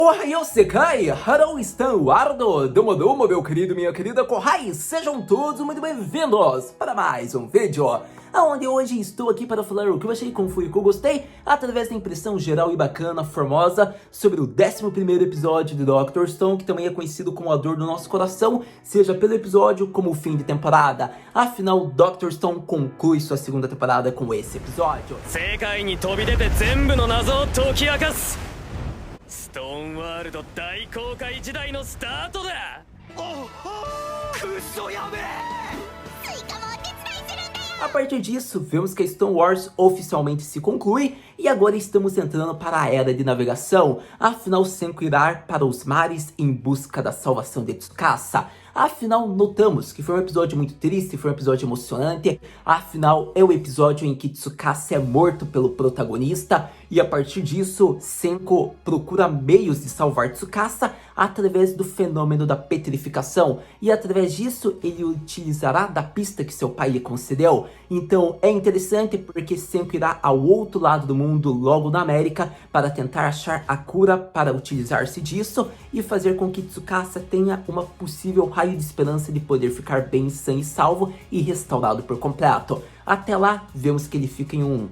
Ohayou Sekai, Harou Stan, Ardo, Domo, meu querido, minha querida Kohai, sejam todos muito bem-vindos para mais um vídeo, onde hoje estou aqui para falar o que eu achei, como foi, o que eu gostei, através da impressão geral e bacana, formosa, sobre o 11º episódio de Dr. Stone, que também é conhecido como A Dor do Nosso Coração, seja pelo episódio como o fim de temporada. Afinal, Dr. Stone conclui sua segunda temporada com esse episódio. ストーンワールド大航海時代のスタートだ。おほー、クソやべえ。スイカもお手伝いするんだよ。 A partir disso, vemos que a Stone Wars oficialmente se conclui e agora estamos entrando para a era de navegação. Afinal, Senku irá para os mares em busca da salvação de Tsukasa. Afinal, notamos que foi um episódio muito triste, foi um episódio emocionante. Afinal, é o episódio em que Tsukasa é morto pelo protagonista. E a partir disso, Senku procura meios de salvar Tsukasa através do fenômeno da petrificação. E através disso, ele utilizará da pista que seu pai lhe concedeu. Então, é interessante porque Senku irá ao outro lado do mundo, logo na América, para tentar achar a cura para utilizar-se disso e fazer com que Tsukasa tenha uma possível raio de esperança de poder ficar bem, sã e salvo e restaurado por completo. Até lá, vemos que ele fica em um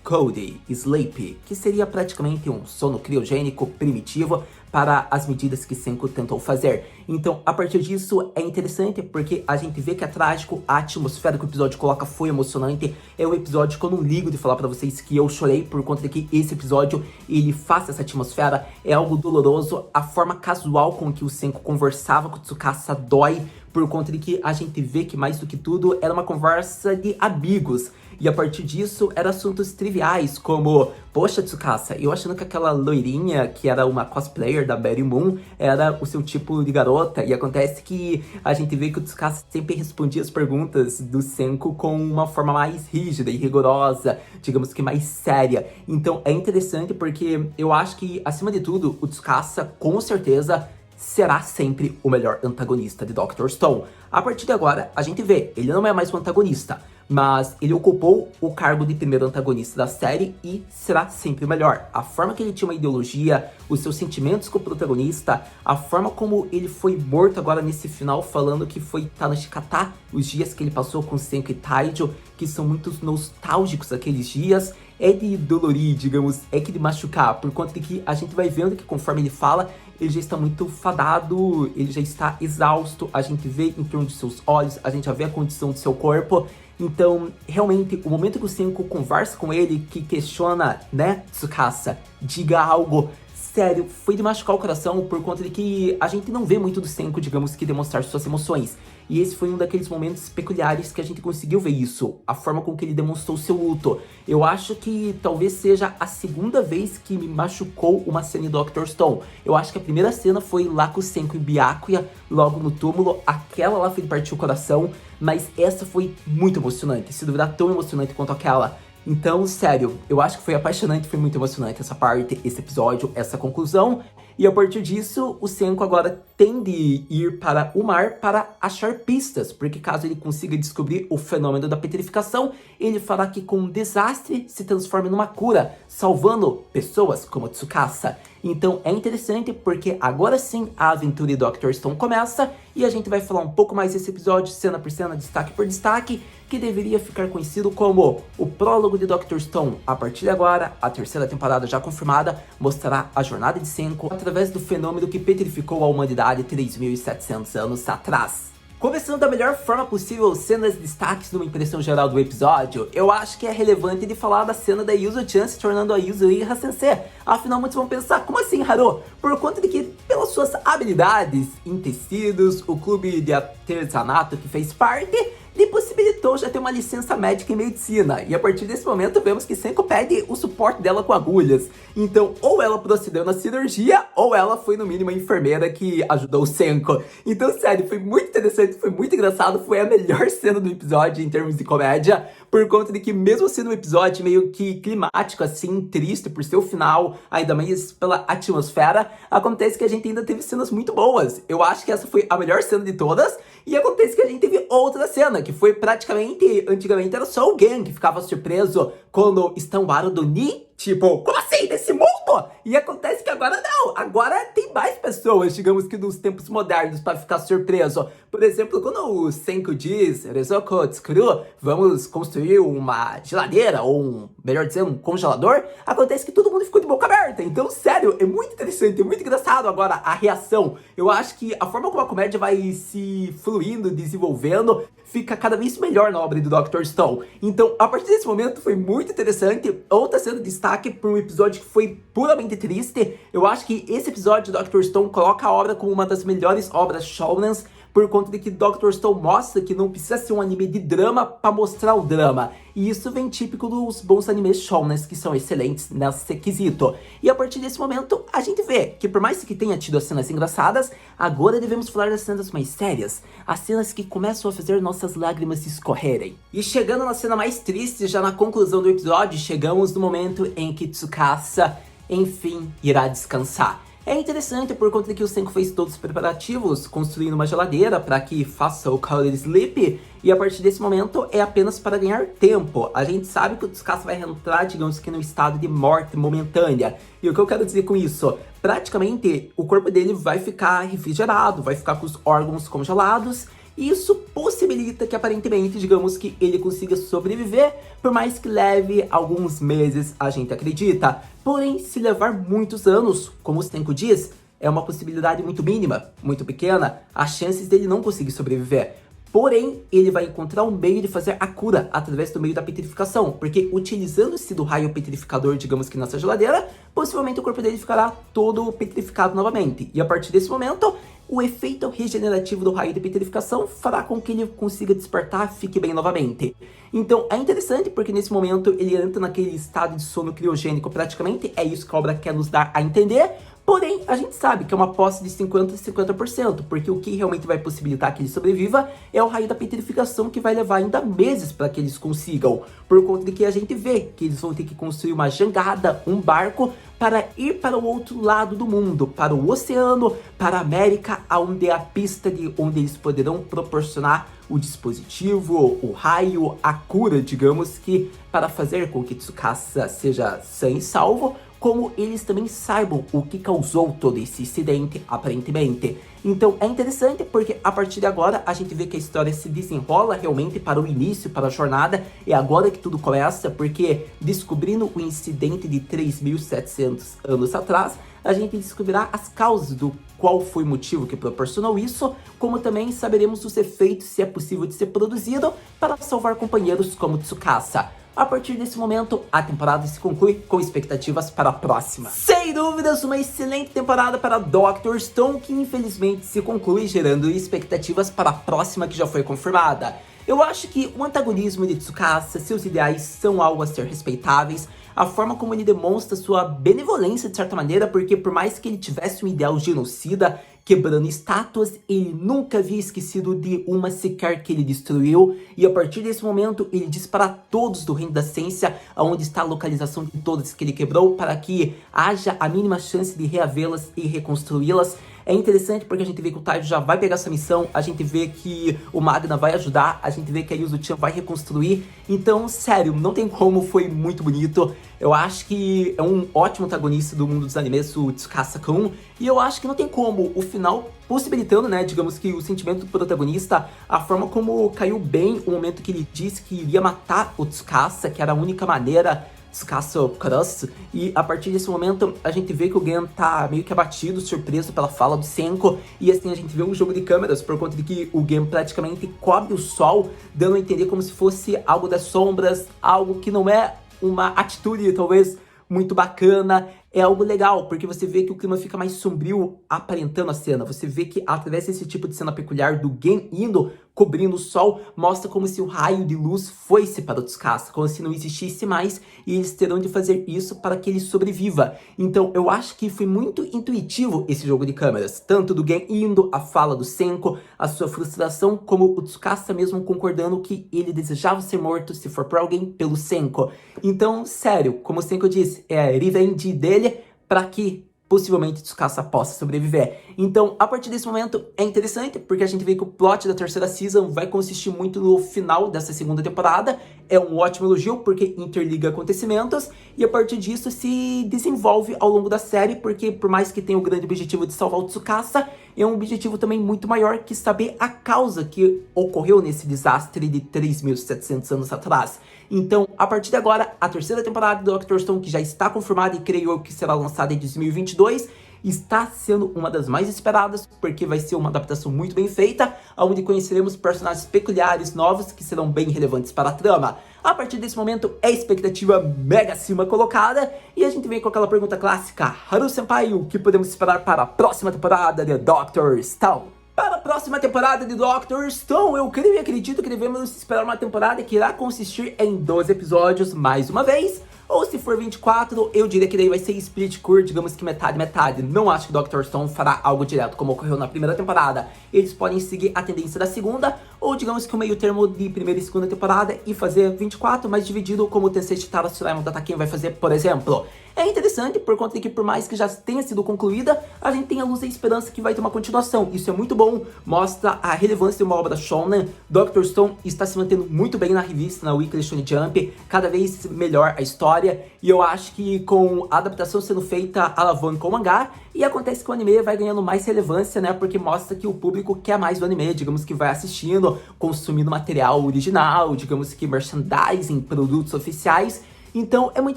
Cold Sleep, que seria praticamente um sono criogênico primitivo para as medidas que Senku tentou fazer. Então, a partir disso, é interessante porque a gente vê que é trágico, a atmosfera que o episódio coloca foi emocionante. É um episódio que eu não ligo de falar pra vocês que eu chorei por conta de que esse episódio, ele faz essa atmosfera, é algo doloroso. A forma casual com que o Senku conversava com o Tsukasa dói, por conta de que a gente vê que mais do que tudo era uma conversa de amigos. E a partir disso, eram assuntos triviais, como: poxa, Tsukasa, eu achando que aquela loirinha, que era uma cosplayer da Betty Moon, era o seu tipo de garota. E acontece que a gente vê que o Tsukasa sempre respondia as perguntas do Senku com uma forma mais rígida e rigorosa, digamos que mais séria. Então é interessante porque eu acho que, acima de tudo, o Tsukasa, com certeza, será sempre o melhor antagonista de Dr. Stone. A partir de agora, a gente vê, ele não é mais um antagonista, mas ele ocupou o cargo de primeiro antagonista da série e será sempre o melhor. A forma que ele tinha uma ideologia, os seus sentimentos com o protagonista, a forma como ele foi morto agora nesse final, falando que foi Tanoshikata, os dias que ele passou com Senku e Taijo, que são muito nostálgicos aqueles dias, é de dolorir, digamos, é que de machucar, por conta de que a gente vai vendo que conforme ele fala, ele já está muito fadado, ele já está exausto, a gente vê em torno de seus olhos, a gente já vê a condição do seu corpo. Então, realmente, o momento que o Senku conversa com ele, que questiona, né, Tsukasa, diga algo, sério, foi de machucar o coração, por conta de que a gente não vê muito do Senku, digamos, que demonstrar suas emoções. E esse foi um daqueles momentos peculiares que a gente conseguiu ver isso, a forma com que ele demonstrou seu luto. Eu acho que talvez seja a segunda vez que me machucou uma cena em Dr. Stone. Eu acho que a primeira cena foi lá com o Senku e Byakuya, logo no túmulo, aquela lá foi de partir o coração, mas essa foi muito emocionante, se duvidar tão emocionante quanto aquela. Então, sério, eu acho que foi apaixonante, foi muito emocionante essa parte, esse episódio, essa conclusão. E a partir disso, o Senku agora tem de ir para o mar para achar pistas, porque caso ele consiga descobrir o fenômeno da petrificação, ele fará que com um desastre se transforme numa cura, salvando pessoas como Tsukasa. Então é interessante porque agora sim a aventura de Dr. Stone começa e a gente vai falar um pouco mais desse episódio, cena por cena, destaque por destaque, que deveria ficar conhecido como o prólogo de Dr. Stone. A partir de agora, a terceira temporada já confirmada, mostrará a jornada de Senku através do fenômeno que petrificou a humanidade 3.700 anos atrás. Começando da melhor forma possível, cenas de destaques numa impressão geral do episódio, eu acho que é relevante de falar da cena da Yuzo-chan se tornando a Yuzuriha Sensei. Afinal, muitos vão pensar, como assim, Haru? Por conta de que, pelas suas habilidades em tecidos, o clube de artesanato que fez parte, lhe possibilitou já ter uma licença médica em medicina. E a partir desse momento vemos que Senku pede o suporte dela com agulhas. Então, ou ela procedeu na cirurgia, ou ela foi no mínimo a enfermeira que ajudou o Senku. Então, sério, foi muito interessante, foi muito engraçado, foi a melhor cena do episódio em termos de comédia, por conta de que mesmo sendo um episódio meio que climático, assim, triste por seu final, ainda mais pela atmosfera, acontece que a gente ainda teve cenas muito boas. Eu acho que essa foi a melhor cena de todas, e acontece que a gente teve outra cena, que foi praticamente, antigamente era só alguém que ficava surpreso quando estão do Ni, tipo, como assim, desse mundo? mundo! E acontece que agora não, agora tem mais pessoas, digamos que nos tempos modernos, para ficar surpreso. Por exemplo, quando o Senku diz, Rezoku Tsukuru, vamos construir uma geladeira, ou melhor dizendo, um congelador, acontece que todo mundo ficou de boca aberta. Então, sério, é muito interessante, é muito engraçado agora a reação. Eu acho que a forma como a comédia vai se fluindo, desenvolvendo, fica cada vez melhor na obra do Dr. Stone. Então, a partir desse momento, foi muito interessante. Outra sendo destaque para um episódio que foi puramente triste. Eu acho que esse episódio do Dr. Stone coloca a obra como uma das melhores obras shounens, por conta de que Dr. Stone mostra que não precisa ser um anime de drama para mostrar o drama. E isso vem típico dos bons animes shounens, que são excelentes nesse quesito. E a partir desse momento, a gente vê que por mais que tenha tido as cenas engraçadas, agora devemos falar das cenas mais sérias. As cenas que começam a fazer nossas lágrimas escorrerem. E chegando na cena mais triste, já na conclusão do episódio, chegamos no momento em que Tsukasa, enfim, irá descansar. É interessante por conta de que o Senku fez todos os preparativos, construindo uma geladeira para que faça o Cowled Sleep, e a partir desse momento é apenas para ganhar tempo. A gente sabe que o Tsukasa vai entrar, digamos que no estado de morte momentânea. E o que eu quero dizer com isso? Praticamente o corpo dele vai ficar refrigerado, vai ficar com os órgãos congelados, e isso possibilita que aparentemente, digamos que ele consiga sobreviver, por mais que leve alguns meses, a gente acredita. Porém, se levar muitos anos, como o Senku diz, é uma possibilidade muito mínima, muito pequena, as chances dele não conseguir sobreviver. Porém, ele vai encontrar um meio de fazer a cura através do meio da petrificação, porque utilizando-se do raio petrificador, digamos que nessa geladeira, possivelmente o corpo dele ficará todo petrificado novamente. E a partir desse momento, o efeito regenerativo do raio de petrificação fará com que ele consiga despertar e fique bem novamente. Então é interessante porque nesse momento ele entra naquele estado de sono criogênico praticamente, é isso que a obra quer nos dar a entender. Porém, a gente sabe que é uma posse de 50% a 50%, porque o que realmente vai possibilitar que ele sobreviva é o raio da petrificação, que vai levar ainda meses para que eles consigam. Por conta de que a gente vê que eles vão ter que construir uma jangada, um barco, para ir para o outro lado do mundo, para o oceano, para a América, onde é a pista de onde eles poderão proporcionar o dispositivo, o raio, a cura, digamos que, para fazer com que Tsukasa seja sã e salvo, como eles também saibam o que causou todo esse incidente, aparentemente. Então é interessante porque a partir de agora a gente vê que a história se desenrola realmente para o início, para a jornada. É agora que tudo começa, porque descobrindo o incidente de 3.700 anos atrás, a gente descobrirá as causas do qual foi o motivo que proporcionou isso, como também saberemos os efeitos, se é possível de ser produzido, para salvar companheiros como Tsukasa. A partir desse momento, a temporada se conclui com expectativas para a próxima. Sem dúvidas, uma excelente temporada para Dr. Stone, que infelizmente se conclui gerando expectativas para a próxima, que já foi confirmada. Eu acho que o antagonismo de Tsukasa, seus ideais são algo a ser respeitáveis, a forma como ele demonstra sua benevolência de certa maneira, porque por mais que ele tivesse um ideal genocida, quebrando estátuas, ele nunca havia esquecido de uma sequer que ele destruiu, e a partir desse momento ele diz para todos do reino da ciência aonde está a localização de todas que ele quebrou, para que haja a mínima chance de reavê-las e reconstruí-las. É interessante porque a gente vê que o Taijo já vai pegar essa missão, a gente vê que o Magna vai ajudar, a gente vê que a Yuzu-chan vai reconstruir. Então, sério, não tem como, foi muito bonito. Eu acho que é um ótimo antagonista do mundo dos animes, o Tsukasa-kun. E eu acho que não tem como, o final possibilitando, né, digamos que o sentimento do protagonista, a forma como caiu bem o momento que ele disse que iria matar o Tsukasa, que era a única maneira, Tsukasa Cross, e a partir desse momento a gente vê que o Gen tá meio que abatido, surpreso pela fala do Senko, e assim a gente vê um jogo de câmeras por conta de que o Gen praticamente cobre o sol, dando a entender como se fosse algo das sombras, algo que não é uma atitude talvez muito bacana, é algo legal, porque você vê que o clima fica mais sombrio aparentando a cena, você vê que através desse tipo de cena peculiar do Gen indo, cobrindo o sol, mostra como se o raio de luz fosse para o Tsukasa, como se não existisse mais, e eles terão de fazer isso para que ele sobreviva. Então eu acho que foi muito intuitivo esse jogo de câmeras, tanto do Gen indo, a fala do Senko, a sua frustração, como o Tsukasa mesmo concordando que ele desejava ser morto, se for por alguém, pelo Senko. Então, sério, como o Senko disse, é a revenge dele para que possivelmente Tsukasa possa sobreviver. Então, a partir desse momento, é interessante, porque a gente vê que o plot da terceira season vai consistir muito no final dessa segunda temporada. é um ótimo elogio, porque interliga acontecimentos, e a partir disso se desenvolve ao longo da série, porque por mais que tenha o grande objetivo de salvar o Tsukasa, é um objetivo também muito maior que saber a causa que ocorreu nesse desastre de 3.700 anos atrás. Então, a partir de agora, a terceira temporada do Dr. Stone, que já está confirmada e creio eu que será lançada em 2022, está sendo uma das mais esperadas, porque vai ser uma adaptação muito bem feita, onde conheceremos personagens peculiares novos que serão bem relevantes para a trama. A partir desse momento, é expectativa mega acima colocada, e a gente vem com aquela pergunta clássica: Haru-senpai, o que podemos esperar para a próxima temporada de Dr. Stone? Para a próxima temporada de Dr. Stone, eu creio e acredito que devemos esperar uma temporada que irá consistir em 12 episódios mais uma vez, ou se for 24, eu diria que daí vai ser split curto, digamos que metade. Não acho que Dr. Stone fará algo direto como ocorreu na primeira temporada. Eles podem seguir a tendência da segunda, ou digamos que o meio termo de primeira e segunda temporada e fazer 24, mas dividido como o Tensei Shitara Tsurayama Dataken vai fazer, por exemplo. É interessante por conta de que por mais que já tenha sido concluída, a gente tem a luz e a esperança que vai ter uma continuação. Isso é muito bom, mostra a relevância de uma obra shonen. Dr. Stone está se mantendo muito bem na revista, na Weekly Shonen Jump, cada vez melhor a história, e eu acho que com a adaptação sendo feita alavanca o mangá, e acontece que o anime vai ganhando mais relevância, né, porque mostra que o público quer mais do anime, digamos que vai assistindo, consumindo material original, digamos que merchandising, produtos oficiais. Então é muito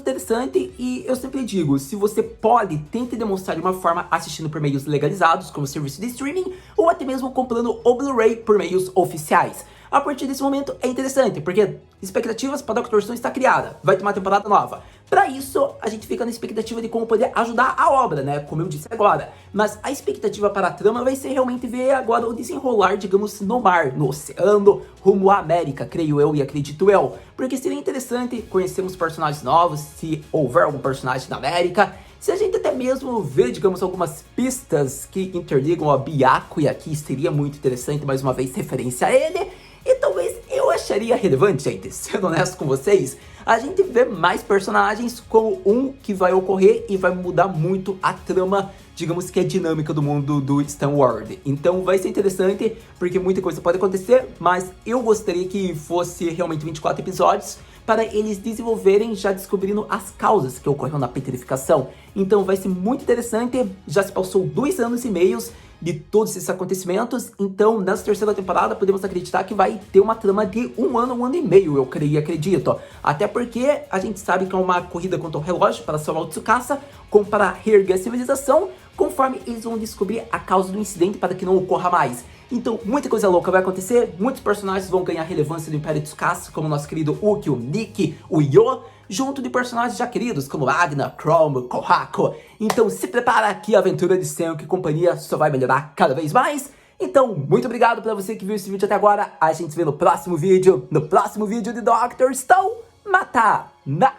interessante, e eu sempre digo, se você pode, tente demonstrar de uma forma assistindo por meios legalizados, como serviço de streaming, ou até mesmo comprando o Blu-ray por meios oficiais. A partir desse momento é interessante, porque expectativas para Dr. Stone está criada, vai ter uma temporada nova. Para isso, a gente fica na expectativa de como poder ajudar a obra, né, como eu disse agora. Mas a expectativa para a trama vai ser realmente ver agora o desenrolar, digamos, no mar, no oceano, rumo à América, creio eu e acredito eu. Porque seria interessante conhecermos personagens novos, se houver algum personagem na América. Se a gente até mesmo ver, digamos, algumas pistas que interligam a Byakuya, e aqui seria muito interessante, mais uma vez, referência a ele. E talvez eu acharia relevante, gente, sendo honesto com vocês, a gente vê mais personagens como um que vai ocorrer e vai mudar muito a trama, digamos que a dinâmica do mundo do Stan World. Então vai ser interessante, porque muita coisa pode acontecer, mas eu gostaria que fosse realmente 24 episódios, para eles desenvolverem já descobrindo as causas que ocorreram na petrificação. Então vai ser muito interessante, já se passou 2 anos e meio de todos esses acontecimentos, então nessa terceira temporada podemos acreditar que vai ter uma trama de 1 ano e meio, eu creio e acredito. Até porque a gente sabe que é uma corrida contra o relógio para salvar o Tsukasa, como para reerguer a civilização, conforme eles vão descobrir a causa do incidente para que não ocorra mais. Então muita coisa louca vai acontecer, muitos personagens vão ganhar relevância do Império Tsukasa, como o nosso querido Uki, o Nikki, o Yo, junto de personagens já queridos como Agna, Chrome, Kohaku. Então se prepara que a aventura de Senki e companhia só vai melhorar cada vez mais. Então, muito obrigado pra você que viu esse vídeo até agora. A gente se vê no próximo vídeo de Dr. Stone. Mata na